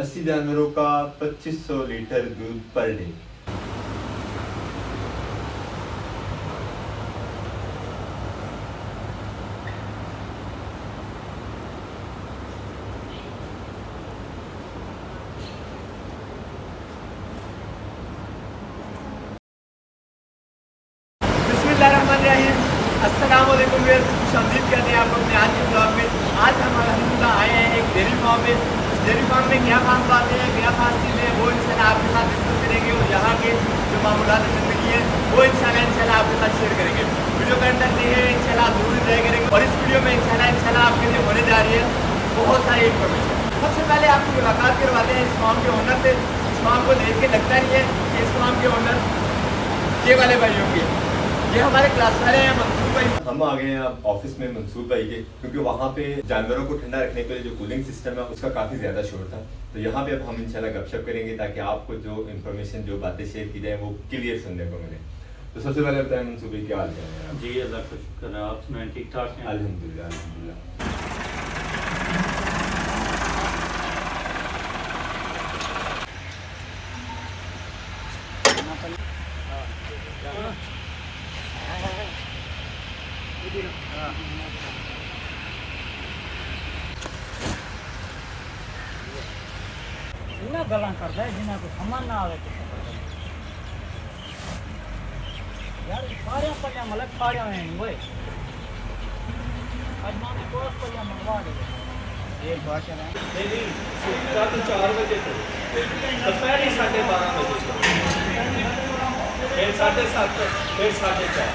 80 जानवरों का 2500 लीटर दूध पर डे। अस्सलाम वालेकुम व्यूअर्स, खुशामदीद कहते हैं आपको अपने आज के ब्लॉग में। आज हम अल्हम्दुलिल्लाह आए हैं एक डेयरी फार्म में। डेयरी फार्म में क्या खास बातें हैं, क्या खास चीज़ें हैं, वो इंशाल्लाह आपके साथ डिस्कस करेंगे और यहाँ के जो मामूलात ज़िंदगी है वो इंशाल्लाह आपके साथ शेयर करेंगे। वीडियो का अंदर देखें, इंशाल्लाह जरूर एंजॉय करेंगे। और इस वीडियो में इंशाल्लाह आपके लिए होने जा रही है बहुत सारी इन्फॉर्मेशन। सबसे पहले आपकी मुलाकात करवाते हैं इस फार्म के ओनर से। इस फार्म को देख के लगता नहीं है कि इस फार्म के ओनर ये वाले भाई होंगे। ये हमारे क्लास वाले हैं मंसूर भाई। हम आ गए हैं अब ऑफिस में मंसूर भाई के, क्योंकि वहाँ पे जानवरों को ठंडा रखने के लिए जो कूलिंग सिस्टम है उसका काफ़ी ज़्यादा शोर था। तो यहाँ पे अब हम इंशाल्लाह गपशप करेंगे ताकि आपको जो इन्फॉर्मेशन, जो बातें शेयर की जाए वो क्लियर सुनने को मिले। तो सबसे पहले बताएं मंसूर भाई, क्या हाल चाल है? जी अल्लाह का शुक्र है, आप सुनाएं ठीक ठाक हैं? अल्हम्दुलिल्लाह अल्हम्दुलिल्लाह। इन्ना गल्लां करदा है जिन्ना कोई समझ ना आवे यार। सारे पल्लियां मतलब खाड़ियां हैं ओए। आज माने कोस पल्लियां मंगवा दे एक भाषा है नहीं रात 4 बजे तो दोपहर 12:30 बजे फिर 7:30 फिर 4:30।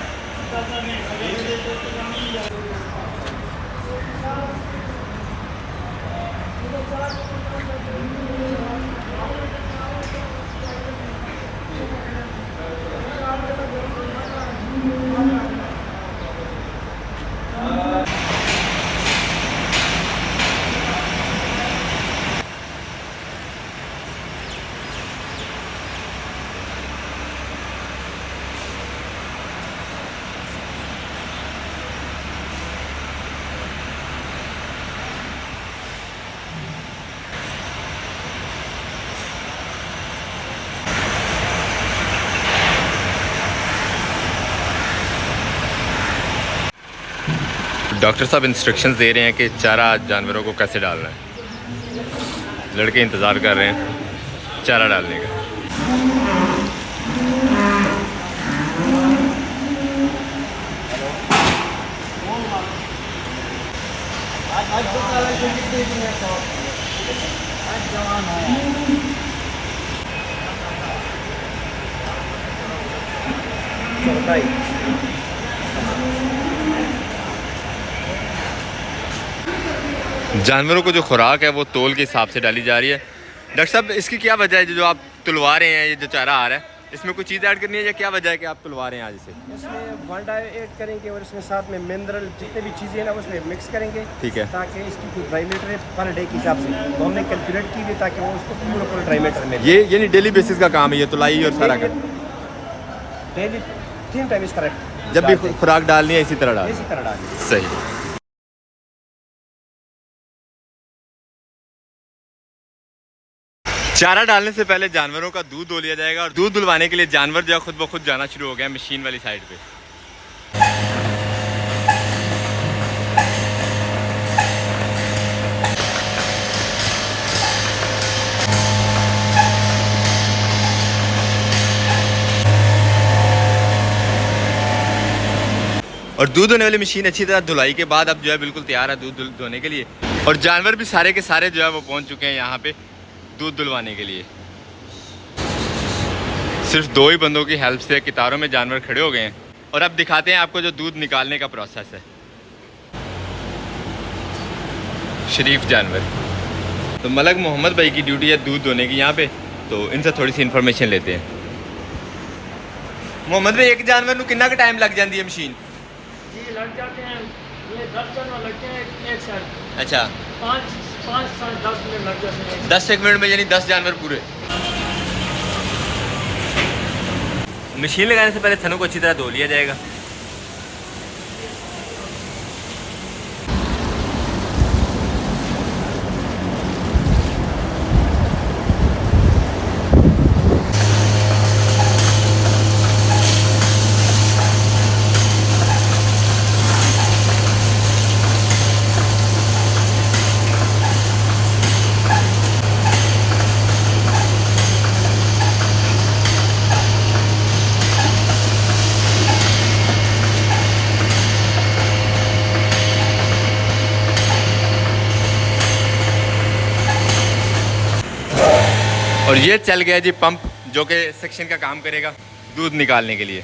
डॉक्टर साहब इंस्ट्रक्शंस दे रहे हैं कि चारा जानवरों को कैसे डालना है। लड़के इंतज़ार कर रहे हैं चारा डालने का। जानवरों को जो खुराक है वो तोल के हिसाब से डाली जा रही है। डॉक्टर साहब, इसकी क्या वजह है जो आप तुलवा रहे हैं, ये जो चारा आ रहा है इसमें कोई चीज़ ऐड करनी है या क्या वजह है कि आप तुलवा रहे हैं आज इसे? इसमें वन डाई ऐड करेंगे और इसमें साथ में मिनरल जितने भी चीज़ें हैं ना उसमें मिक्स करेंगे। ठीक है। ताकि इसकी कोई ड्राई मीटर है पर डे के हिसाब से तो हमने कैलकुलेट की हुई ताकि वो उसको पूरा ड्राई मीटर में ये यानी डेली बेसिस का काम है ये तुलाई और सारा का? डेली 3 टाइम इस तरह जब भी खुराक डालनी है इसी तरह डाल, इसी तरह डालेंगे। सही। चारा डालने से पहले जानवरों का दूध धो लिया जाएगा और दूध धुलवाने के लिए जानवर जो खुद ब खुद जाना शुरू हो गया मशीन वाली साइड पे। और दूध धोने वाली मशीन अच्छी तरह धुलाई के बाद अब जो है बिल्कुल तैयार है दूध धोने के लिए। और जानवर भी सारे के सारे जो है वो पहुंच चुके हैं यहाँ पे दूध धुलवाने के लिए। सिर्फ 2 ही बंदों की हेल्प से कतारों में जानवर खड़े हो गए हैं। और अब दिखाते हैं आपको जो दूध निकालने का प्रोसेस है। शरीफ जानवर। तो मलक मोहम्मद भाई की ड्यूटी है दूध धोने की यहाँ पे, तो इनसे थोड़ी सी इन्फॉर्मेशन लेते हैं। मोहम्मद भाई, एक जानवर को कितना का टाइम लग जाती है मशीन? जी लग जाते हैं, ये 10 जानवर लगते हैं एक साइड। अच्छा, 5 से 10 मिनट लग जाते हैं। 10 एक मिनट में यानी 10 जानवर पूरे। मशीन लगाने से पहले थनों को अच्छी तरह धो लिया जाएगा। और ये चल गया जी पंप, जो कि सेक्शन का काम करेगा दूध निकालने के लिए।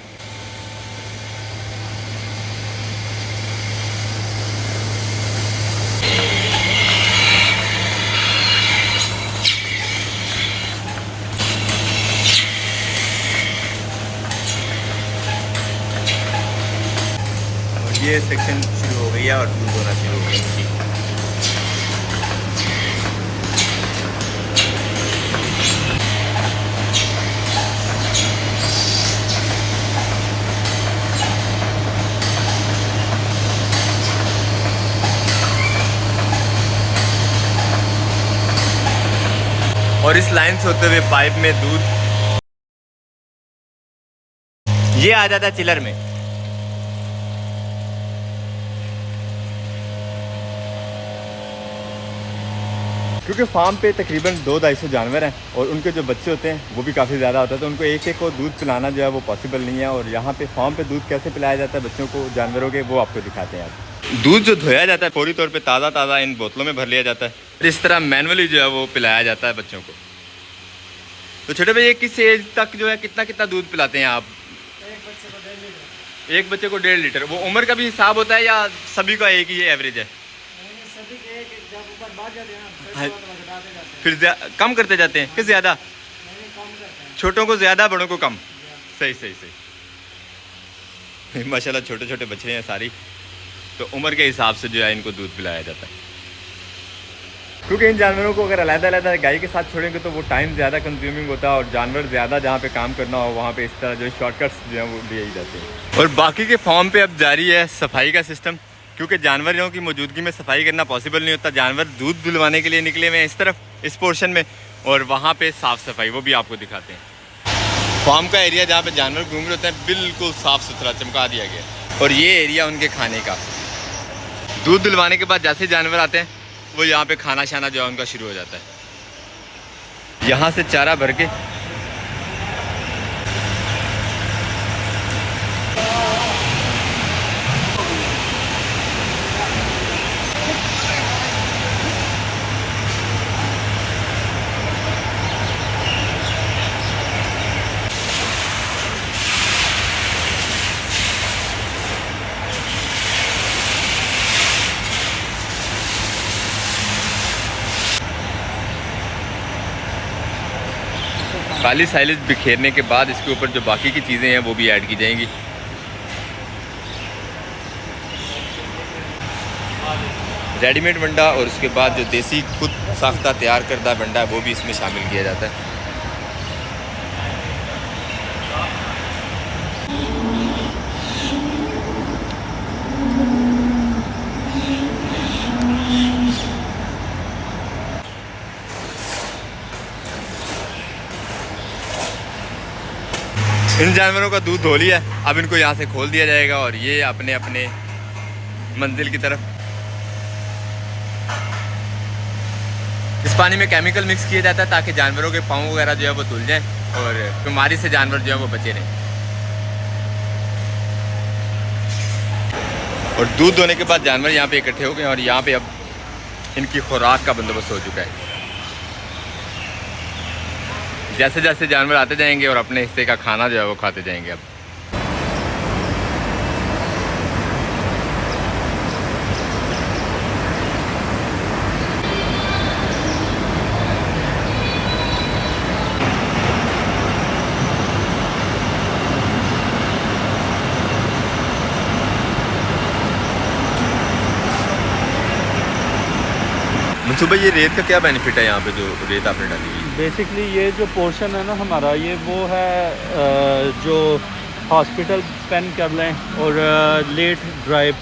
और ये सेक्शन शुरू हो गई है और दूध होना शुरू हो गया। और इस लाइन से होते हुए पाइप में दूध ये आ जाता है चिलर में। क्योंकि फार्म पे तकरीबन 200-250 जानवर हैं और उनके जो बच्चे होते हैं वो भी काफ़ी ज़्यादा होता है, तो उनको एक एक को दूध पिलाना जो है वो पॉसिबल नहीं है। और यहाँ पे फार्म पे दूध कैसे पिलाया जाता है बच्चों को जानवरों के, वो आपको दिखाते हैं। आप दूध जो धोया जाता है फौरी तौर पे ताज़ा इन बोतलों में भर लिया जाता है, इस तरह मैनुअली जो है वो पिलाया जाता है बच्चों को। तो छोटे भाई किस एज तक जो है कितना दूध पिलाते हैं आप? एक बच्चे को 1.5 लीटर। वो उम्र का भी हिसाब होता है या सभी का एक ही एवरेज है? हाँ। फिर कम करते जाते हैं कि ज़्यादा? छोटों को ज़्यादा, बड़ों को कम। सही माशाल्लाह छोटे छोटे बच्चे हैं सारी, तो उम्र के हिसाब से जो है इनको दूध पिलाया जाता है। क्योंकि इन जानवरों को अगर अलग-अलग गाय के साथ छोड़ेंगे तो वो टाइम ज़्यादा कंज्यूमिंग होता है और जानवर ज़्यादा जहाँ पे काम करना हो वहाँ पे इस तरह जो शॉर्टकट्स जो हैं वो दिए जाते हैं। और बाकी के फार्म पे अब जारी है सफाई का सिस्टम, क्योंकि जानवरों की मौजूदगी में सफाई करना पॉसिबल नहीं होता। जानवर दूध पिलवाने के लिए निकले हुए हैं इस तरफ, इस पोर्शन में, और वहाँ पे साफ़ सफाई वो भी आपको दिखाते हैं। फार्म का एरिया जहाँ पे जानवर घूम रहे होते हैं बिल्कुल साफ़ सुथरा चमका दिया गया। और ये एरिया उनके खाने का, दूध दिलवाने के बाद जैसे जानवर आते हैं वो यहाँ पे खाना शाना जो है उनका शुरू हो जाता है। यहाँ से चारा भर के खाली साइलेज बिखेरने के बाद इसके ऊपर जो बाकी की चीज़ें हैं वो भी ऐड की जाएंगी। रेडीमेड बंडा और उसके बाद जो देसी खुद साख्ता तैयार करदा बंडा है वो भी इसमें शामिल किया जाता है। इन जानवरों का दूध धो लिया, अब इनको यहाँ से खोल दिया जाएगा और ये अपने अपने मंजिल की तरफ। इस पानी में केमिकल मिक्स किया जाता है ताकि जानवरों के पाँव वगैरह जो है वो धुल जाएं और बीमारी से जानवर जो है वो बचे रहें। और दूध धोने के बाद जानवर यहाँ पे इकट्ठे हो गए और यहाँ पे अब इनकी खुराक का बंदोबस्त हो चुका है। जैसे जैसे जानवर आते जाएंगे और अपने हिस्से का खाना जो है वो खाते जाएंगे। अब सुबह ये रेत का क्या बेनिफिट है यहाँ पे जो रेत आपने डाली हुई? बेसिकली ये जो पोर्शन है ना हमारा, ये वो है जो हॉस्पिटल पेन कर लें और लेट ड्राइव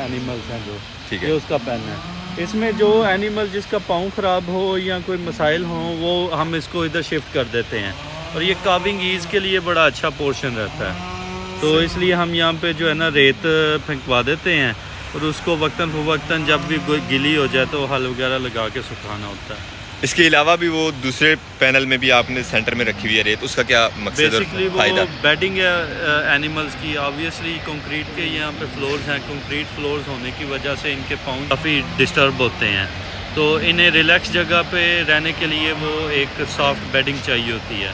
एनिमल्स हैं जो, ठीक है, ये उसका पेन है। इसमें जो एनिमल जिसका पाँव ख़राब हो या कोई मसाइल हो वो हम इसको इधर शिफ्ट कर देते हैं और ये काविंग ईज़ के लिए बड़ा अच्छा पोर्शन रहता है। तो इसलिए हम यहाँ पे जो है ना रेत फेंकवा देते हैं और उसको वक्तन फ़वक्तन जब भी गिली हो जाए तो हल वगैरह लगा के सुखाना होता है। इसके अलावा भी वो दूसरे पैनल में भी आपने सेंटर में रखी हुई है रेत, उसका क्या मकसद और फायदा? वो बेडिंग है एनिमल्स की। ऑब्वियसली कंक्रीट के यहाँ पे फ्लोर्स हैं, कंक्रीट फ्लोर्स होने की वजह से इनके पाँव काफ़ी डिस्टर्ब होते हैं, तो इन्हें रिलैक्स जगह पे रहने के लिए वो एक सॉफ्ट बेडिंग चाहिए होती है।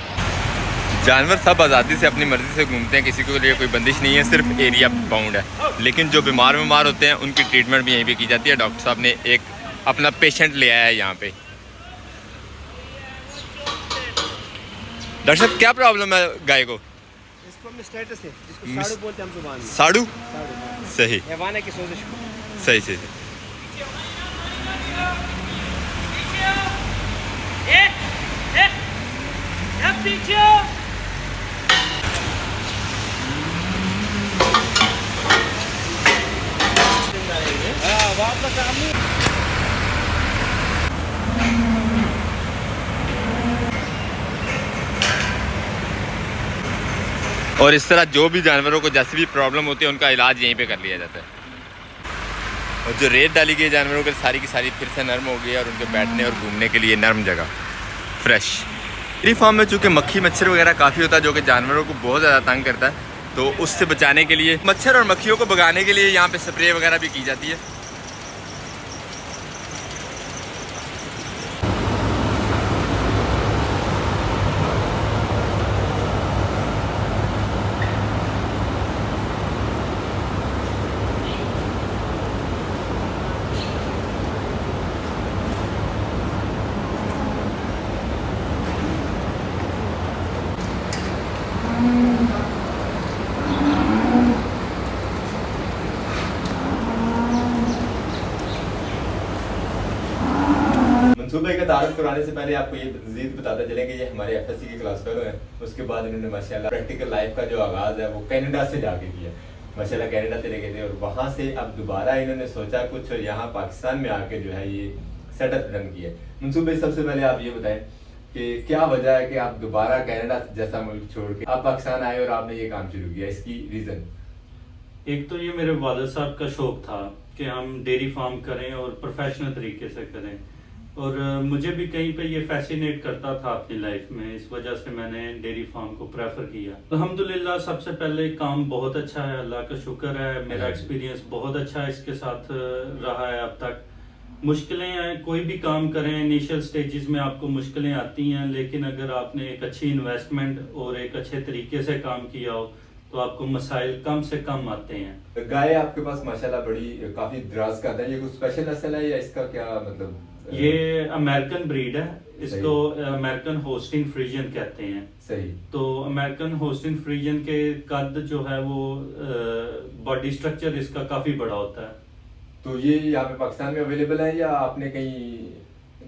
जानवर सब आज़ादी से अपनी मर्ज़ी से घूमते हैं, किसी के लिए कोई बंदिश नहीं है, सिर्फ एरिया बाउंड है। लेकिन जो बीमार होते हैं उनकी ट्रीटमेंट भी यहीं पे की जाती है। डॉक्टर साहब ने एक अपना पेशेंट ले आया है यहाँ पे। डॉक्टर साहब क्या प्रॉब्लम है गाय को? इसको स्टेटस है, जिसको साड़ू बोलते हैं हम जुबान में। साड़ू? साड़ू सही, हैवान है की सोजिश को। सही सही। और इस तरह जो भी जानवरों को जैसी भी प्रॉब्लम होती है उनका इलाज यहीं पे कर लिया जाता है। और जो रेत डाली गई जानवरों के सारी की सारी फिर से नरम हो गई है और उनके बैठने और घूमने के लिए नरम जगह, फ्रेश। डेयरी फार्म में चूँकि मक्खी मच्छर वगैरह काफ़ी होता है जो कि जानवरों को बहुत ज़्यादा तंग करता है, तो उससे बचाने के लिए, मच्छर और मक्खियों को भगाने के लिए यहाँ पे स्प्रे वगैरह भी की जाती है। मंसूबे का तारुफ कराने से पहले आपको ये मज़ीद बताते चलें कि ये हमारे FSC के क्लास फेलो हैं। उसके बाद इन्होंने माशाल्लाह प्रैक्टिकल लाइफ का जो आगाज़ है वो कनाडा से जाके किया। माशाल्लाह कनाडा चले गए थे और वहाँ से अब दोबारा इन्होंने सोचा कुछ और यहाँ पाकिस्तान में आके जो है ये सेटअप रन किया। मंसूबे सबसे पहले आप ये बताएं कि क्या वजह है कि आप दोबारा कनाडा जैसा मुल्क छोड़ के आप पाकिस्तान आए और आपने ये काम शुरू किया, इसकी रीज़न? एक तो ये मेरे वालिद साहब का शौक़ था कि हम डेयरी फार्म करें और प्रोफेशनल तरीके से करें, और मुझे भी कहीं पे ये फैसिनेट करता था अपनी लाइफ में, इस वजह से मैंने डेयरी फार्म को प्रेफर किया। अल्हम्दुलिल्लाह सबसे पहले काम बहुत अच्छा है, अल्लाह का शुक्र है, मेरा एक्सपीरियंस बहुत अच्छा है इसके साथ रहा है अब तक। मुश्किलें हैं, कोई भी काम करें इनिशियल स्टेजेस में आपको मुश्किलें आती हैं, लेकिन अगर आपने एक अच्छी इन्वेस्टमेंट और एक अच्छे तरीके से काम किया हो तो आपको मसाइल कम से कम आते हैं। गाय आपके पास माशाल्लाह बड़ी काफ़ी दराज का है, ये कुछ स्पेशल नस्ल है या इसका क्या मतलब? ये अमेरिकन ब्रीड है, इसको अमेरिकन होस्टिंग फ्रीजियन कहते हैं। सही। तो अमेरिकन होस्टिंग फ्रीजियन के कद जो है वो बॉडी स्ट्रक्चर इसका काफी बड़ा होता है। तो ये यहाँ पे पाकिस्तान में अवेलेबल है या आपने कहीं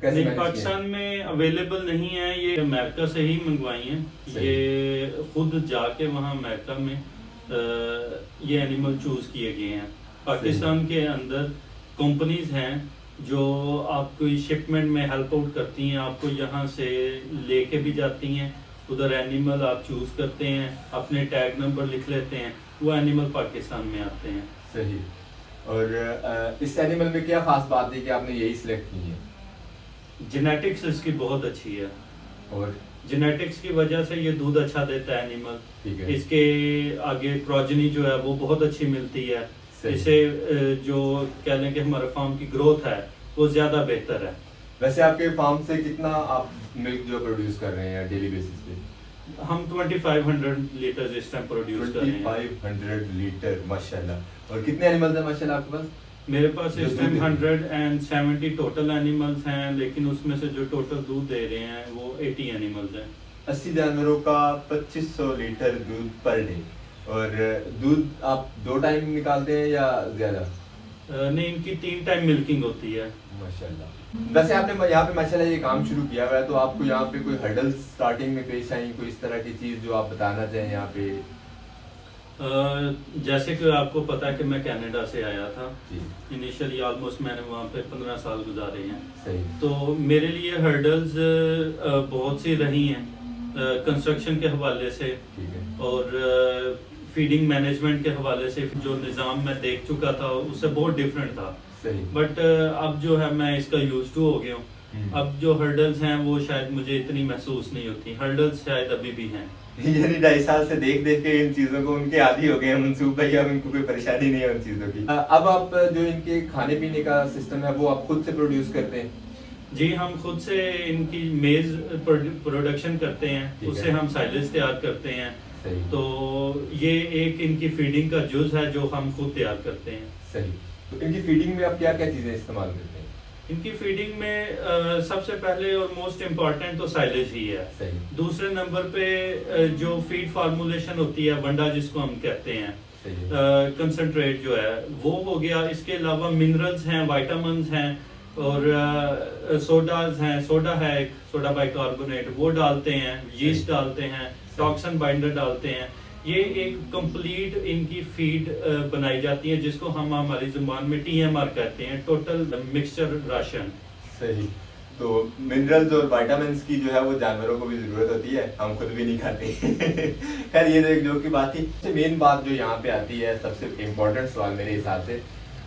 नहीं, पाकिस्तान में अवेलेबल नहीं है, ये अमेरिका से ही मंगवाई हैं। ये खुद जाके वहाँ अमेरिका में ये एनिमल चूज किए गए हैं। पाकिस्तान के अंदर कंपनीज हैं जो आपको शिपमेंट में हेल्प आउट करती हैं, आपको यहाँ से लेके भी जाती हैं, उधर एनिमल आप चूज करते हैं, अपने टैग नंबर लिख लेते हैं, वो एनिमल पाकिस्तान में आते हैं। सही। और इस एनिमल में क्या खास बात है कि आपने यही सिलेक्ट की है? जेनेटिक्स इसकी बहुत अच्छी है और जेनेटिक्स की वजह से ये दूध अच्छा देता है एनिमल। ठीक है। इसके आगे प्रोजनी जो है वो बहुत अच्छी मिलती है, इससे जो कह लें कि हमारे फार्म की ग्रोथ है वो ज्यादा बेहतर है। वैसे आपके फार्म से कितना आप मिल्क जो प्रोड्यूस कर रहे हैं डेली बेसिस पे? हम 2500 लीटर इस टाइम प्रोड्यूस कर रहे हैं। 2500 लीटर माशाल्लाह। और कितने एनिमल्स हैं माशाल्लाह आपके पास? मेरे पास इस टाइम 170 टोटल एनिमल्स हैं, लेकिन उसमें से जो टोटल दूध दे रहे हैं वो 80 एनिमल्स हैं। 80 जानवरों का 2500 लीटर दूध पर डे। और दूध आप 2 टाइम निकालते हैं या ज्यादा? नहीं, इनकी 3 टाइम मिल्किंग होती है। माशाल्लाह। वैसे आपने यहाँ पे माशाल्लाह ये काम शुरू किया हुआ है, तो आपको यहाँ पे कोई हर्डल्स स्टार्टिंग में पेश आई, कोई इस तरह की चीज़ जो आप बताना चाहें यहाँ पे? जैसे कि आपको पता है कि मैं कनाडा से आया था, इनिशियली ऑलमोस्ट मैंने वहाँ पे 15 साल गुजारे हैं। सही। तो मेरे लिए हर्डल्स बहुत सी रही हैं, कंस्ट्रक्शन के हवाले से और फीडिंग मैनेजमेंट के हवाले से। जो निज़ाम मैं देख चुका था उससे बहुत डिफरेंट था। सही। बट अब जो है मैं इसका यूज टू हो गया हूँ, अब जो हर्डल्स हैं वो शायद मुझे इतनी महसूस नहीं होती, हर्डल्स शायद अभी भी हैं। यानी 2.5 साल से देख देख के इन चीजों को उनके आदी हो गए हैं मंसूब भाई, अब इनको कोई परेशानी नहीं है उन चीजों की। अब आप जो इनके खाने पीने का सिस्टम है वो आप खुद से प्रोड्यूस करते हैं? जी, हम खुद से इनकी मेज प्रोडक्शन करते हैं, उससे हम साइलेज तैयार करते हैं। सही। तो ये एक इनकी फीडिंग का जुज है जो हम खुद तैयार करते हैं। सही। तो इनकी फीडिंग में आप क्या क्या चीजें इस्तेमाल करते हैं? इनकी फीडिंग में सबसे पहले और मोस्ट इम्पॉर्टेंट तो साइलेज ही है। सही। दूसरे नंबर पे जो फीड फार्मूलेशन होती है, वंडा जिसको हम कहते हैं, कंसंट्रेट जो है वो हो गया। इसके अलावा मिनरल्स हैं, वाइटामिन्स हैं और सोडाज हैं, सोडा है एक, सोडा बाइकार्बोनेट, वो डालते हैं, यीस्ट डालते हैं, टॉक्सिन बाइंडर डालते हैं। ये एक कंप्लीट इनकी फीड बनाई जाती है जिसको हम हमारी जुबान में TMR कहते हैं, टोटल मिक्सचर राशन। सही। तो मिनरल्स और विटामिन्स की जो है वो जानवरों को भी जरूरत होती है, हम खुद भी नहीं खाते। खैर ये तो एक जोक की बात थी। सबसे मेन बात जो यहाँ पे आती है, सबसे इम्पोर्टेंट सवाल मेरे हिसाब से,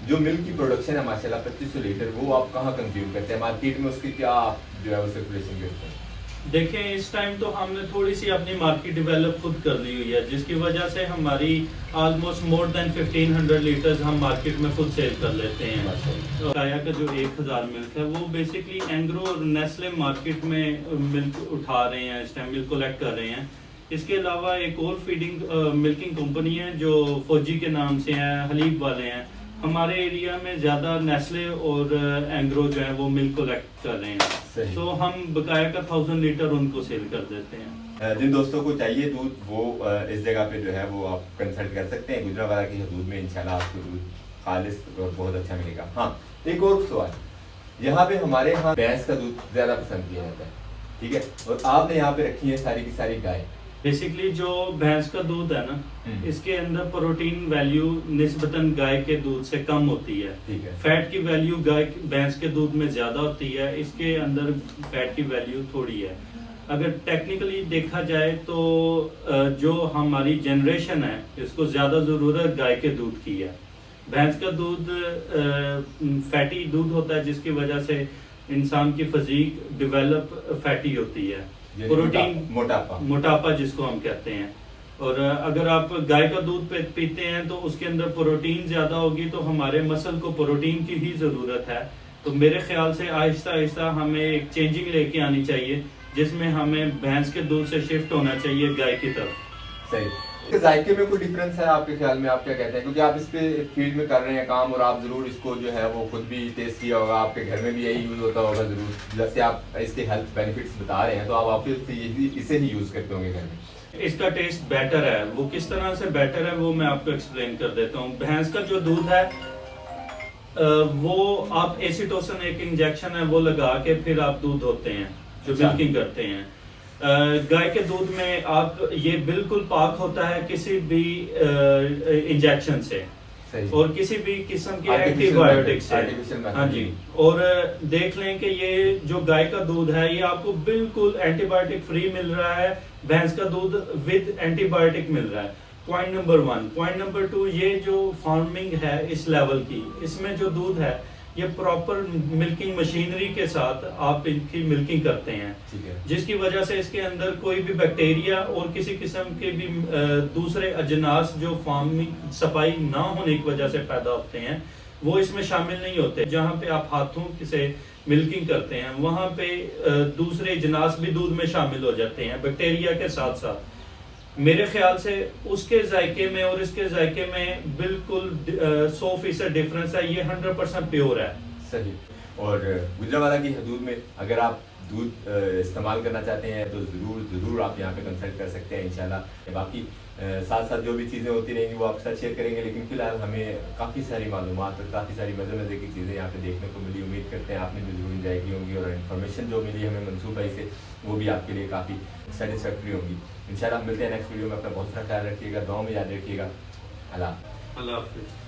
जो मिल्क की प्रोडक्शन है माशाल्लाह 2500 लीटर, वो आप कहाँ कंज्यूम करते हैं मार्केट में? उसकी क्या जो है वो सर्कुलेशन करते हैं? देखें, इस टाइम तो हमने थोड़ी सी अपनी मार्केट डेवलप खुद कर ली हुई है, जिसकी वजह से हमारी ऑलमोस्ट मोर देन 1500 लीटर्स हम मार्केट में खुद सेल कर लेते हैं। तो गाया का जो 1000 मिल्क है वो बेसिकली एंग्रो और नेस्ले मार्केट में मिल्क उठा रहे हैं, इस टाइम मिल्क कलेक्ट कर रहे हैं। इसके अलावा एक और फीडिंग मिल्किंग कंपनी है जो फौजी के नाम से है, हलीब वाले हैं। हमारे एरिया में ज़्यादा नेस्ले और एंग्रो जो है वो मिल्क कलेक्ट कर रहे हैं, तो हम बकाया का 1000 लीटर उनको सेल कर देते हैं। जिन दोस्तों को चाहिए दूध वो इस जगह पे जो है वो आप कंसल्ट कर सकते हैं। गुजरावाला की हदूद में इंशाल्लाह आपको दूध खालिस और बहुत अच्छा मिलेगा। हाँ, एक और सवाल, यहाँ पे हमारे यहाँ भैंस का दूध ज़्यादा पसंद किया जाता है, ठीक है, और आपने यहाँ पे रखी है सारी की सारी गाय। बेसिकली जो भैंस का दूध है ना, इसके अंदर प्रोटीन वैल्यू निस्बतन गाय के दूध से कम होती है। ठीक है। फैट की वैल्यू भैंस के दूध में ज्यादा होती है, इसके अंदर फैट की वैल्यू थोड़ी है। अगर टेक्निकली देखा जाए तो जो हमारी जनरेशन है इसको ज्यादा जरूरत गाय के दूध की है। भैंस का दूध फैटी दूध होता है जिसकी वजह से इंसान की फिजिक डेवलप फैटी होती है, प्रोटीन मोटापा जिसको हम कहते हैं। और अगर आप गाय का दूध पीते हैं तो उसके अंदर प्रोटीन ज्यादा होगी, तो हमारे मसल को प्रोटीन की ही जरूरत है। तो मेरे ख्याल से आहिस्ता आहिस्ता हमें एक चेंजिंग लेके आनी चाहिए जिसमें हमें भैंस के दूध से शिफ्ट होना चाहिए गाय की तरफ। सही। जायके में कोई डिफरेंस है आपके ख्याल में? आप क्या कहते हैं, क्योंकि आप इस पे फील्ड में कर रहे हैं काम और आप जरूर इसको जो है वो खुद भी टेस्ट किया होगा, आपके घर में भी यही यूज होता होगा जरूर। जैसे आप इसके हेल्थ बेनिफिट्स बता रहे हैं तो आप वापस इसे ही यूज करते होंगे घर में। इसका टेस्ट बेटर है। वो किस तरह से बेटर है वो मैं आपको एक्सप्लेन कर देता हूँ। भैंस का जो दूध है वो आप एसिटोसिन एक इंजेक्शन है वो लगा के फिर आप दूध धोते हैं, जो मिल्किंग करते हैं। गाय के दूध में आप ये बिल्कुल पाक होता है किसी भी इंजेक्शन से और किसी भी किस्म के एंटीबायोटिक से। हाँ जी। और देख लें कि ये जो गाय का दूध है ये आपको बिल्कुल एंटीबायोटिक फ्री मिल रहा है, भैंस का दूध विद एंटीबायोटिक मिल रहा है। Point number 1। पॉइंट नंबर 2, ये जो फार्मिंग है इस लेवल की, इसमें जो दूध है ये प्रॉपर मिल्किंग मशीनरी के साथ आप इनकी मिल्किंग करते हैं, जिसकी वजह से इसके अंदर कोई भी बैक्टीरिया और किसी किस्म के भी दूसरे अजनास जो फार्मिंग सफाई ना होने की वजह से पैदा होते हैं वो इसमें शामिल नहीं होते। जहाँ पे आप हाथों से मिल्किंग करते हैं वहाँ पे दूसरे अजनास भी दूध में शामिल हो जाते हैं बैक्टीरिया के साथ साथ। मेरे ख्याल से उसके जायके में और इसके जायके में बिल्कुल 100% डिफरेंस है। ये 100% प्योर है। सही। और गुजरावाला की हदूद में अगर आप दूध इस्तेमाल करना चाहते हैं तो ज़रूर आप यहाँ पे कंसल्ट कर सकते हैं इंशाल्लाह। बाकी साथ साथ जो भी चीज़ें होती रहेंगी वो आपके साथ शेयर करेंगे, लेकिन फिलहाल हमें काफ़ी सारी मालूमात और काफ़ी सारी मज़े की चीज़ें यहाँ पे देखने को मिली। उम्मीद करते हैं आपने भी जरूर इंजॉय की होंगी और इन्फॉर्मेशन जो मिली हमें मंसूब भाई से वो भी आपके लिए काफ़ी सेटिस्फैक्ट्री होगी। इंशाल्लाह मिलते हैं नेक्स्ट वीडियो में। अपना बहुत सारा ख्याल रखिएगा, दुआ में याद रखिएगा। अल्लाह हाफ़िज़।